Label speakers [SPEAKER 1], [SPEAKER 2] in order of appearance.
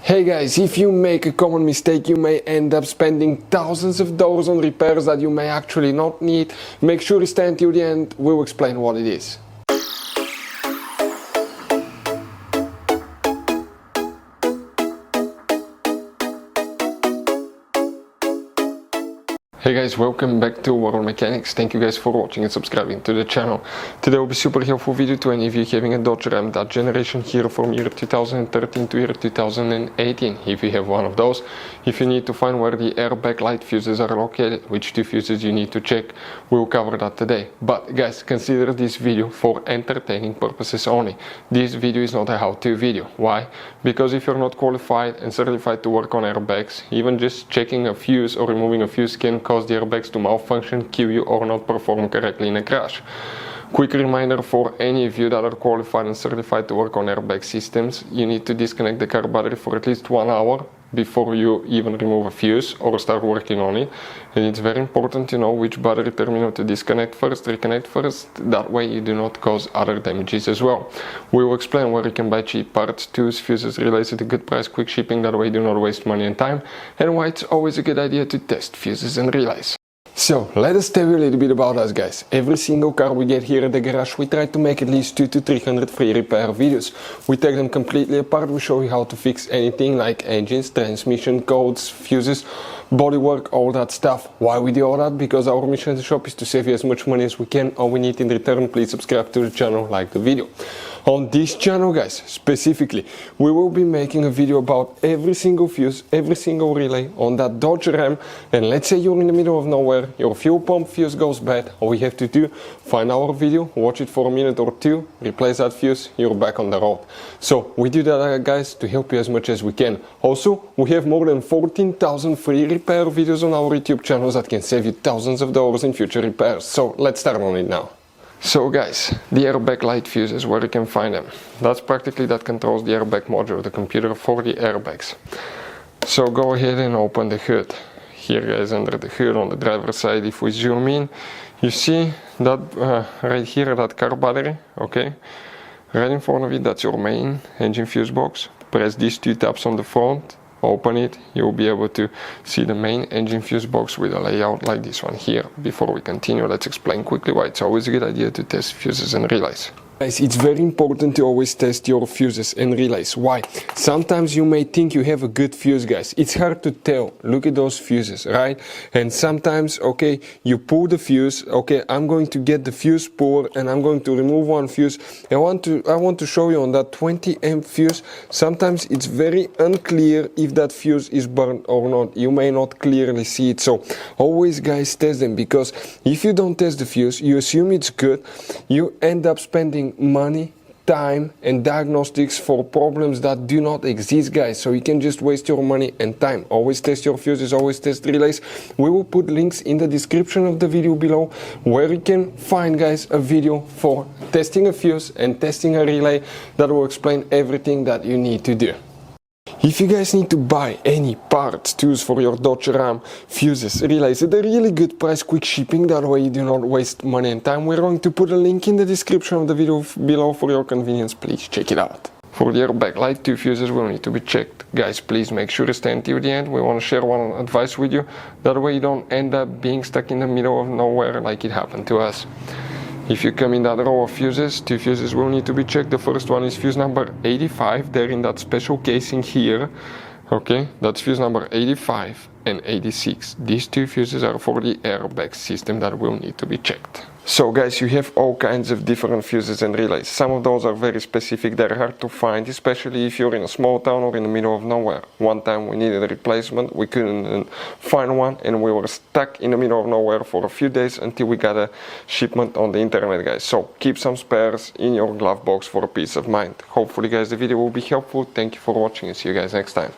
[SPEAKER 1] Hey guys, if you make a common mistake, you may end up spending thousands of dollars on repairs that you may actually not need. Make sure you stay until the end, we'll explain what it is. Hey guys, welcome back to World Mechanics. Thank you guys for watching and subscribing to the channel. Today will be super helpful video to any of you having a Dodge Ram, that generation here from year 2013 to year 2018. If you have one of those, if you need to find where the airbag light fuses are located, which two fuses you need to check, we'll cover that today. But guys, consider this video for entertaining purposes only. This video is not a how-to video. Why? Because if you're not qualified and certified to work on airbags, even just checking a fuse or removing a fuse can cause the airbags to malfunction, kill you, or not perform correctly in a crash. Quick reminder for any of you that are qualified and certified to work on airbag systems, you need to disconnect the car battery for at least 1 hour before you even remove a fuse or start working on it. And it's very important to know which battery terminal to disconnect first, reconnect first, that way you do not cause other damages as well. We will explain where you can buy cheap parts, tools, fuses, relays at a good price, quick shipping, that way you do not waste money and time, and why it's always a good idea to test fuses and relays. So, let us tell you a little bit about us guys. Every single car we get here at the garage, we try to make at least 200 to 300 free repair videos. We take them completely apart, we show you how to fix anything like engines, transmission, codes, fuses, bodywork, all that stuff. Why we do all that? Because our mission at the shop is to save you as much money as we can. All we need in return, please subscribe to the channel, like the video. On this channel guys, specifically, we will be making a video about every single fuse, every single relay on that Dodge Ram. And let's say you're in the middle of nowhere, your fuel pump fuse goes bad, all we have to do, find our video, watch it for a minute or two, replace that fuse, you're back on the road. So we do that guys to help you as much as we can. Also, we have more than 14,000 free repair videos on our YouTube channels that can save you thousands of dollars in future repairs. So let's start on it now. So guys, the airbag light fuses, where you can find them. That's practically that controls the airbag module, the computer for the airbags. So go ahead and open the hood. Here guys, under the hood on the driver's side, if we zoom in, you see that right here, that car battery, okay? Right in front of it, that's your main engine fuse box. Press these two tabs on the front, open it, you'll be able to see the main engine fuse box with a layout like this one here. Before we continue, let's explain quickly why it's always a good idea to test fuses and relays. Guys, it's very important to always test your fuses and relays. Why? Sometimes you may think you have a good fuse guys. It's hard to tell. Look at those fuses, right? And sometimes, okay, you pull the fuse, okay, I'm going to get the fuse puller and I'm going to remove one fuse. I want to show you on that 20 amp fuse, sometimes it's very unclear if that fuse is burned or not. You may not clearly see it. So always guys test them, because if you don't test the fuse, you assume it's good, you end up spending money, time and diagnostics for problems that do not exist guys. So you can just waste your money and time. Always test your fuses, always test relays. We will put links in the description of the video below where you can find guys a video for testing a fuse and testing a relay that will explain everything that you need to do. If you guys need to buy any parts, tools for your Dodge Ram, fuses, relays at a really good price, quick shipping, that way you do not waste money and time, we're going to put a link in the description of the video below for your convenience. Please check it out. For the airbag light, two fuses will need to be checked. Guys, please make sure to stay until the end. We want to share one advice with you. That way you don't end up being stuck in the middle of nowhere like it happened to us. If you come in that row of fuses, two fuses will need to be checked. The first one is fuse number 85, they're in that special casing here. Okay, that's fuse number 85 and 86. These two fuses are for the airbag system that will need to be checked. So guys, you have all kinds of different fuses and relays. Some of those are very specific, they're hard to find, especially if you're in a small town or in the middle of nowhere. One time we needed a replacement, we couldn't find one, and we were stuck in the middle of nowhere for a few days until we got a shipment on the internet guys. So keep some spares in your glove box for peace of mind. Hopefully guys the video will be helpful. Thank you for watching and see you guys next time.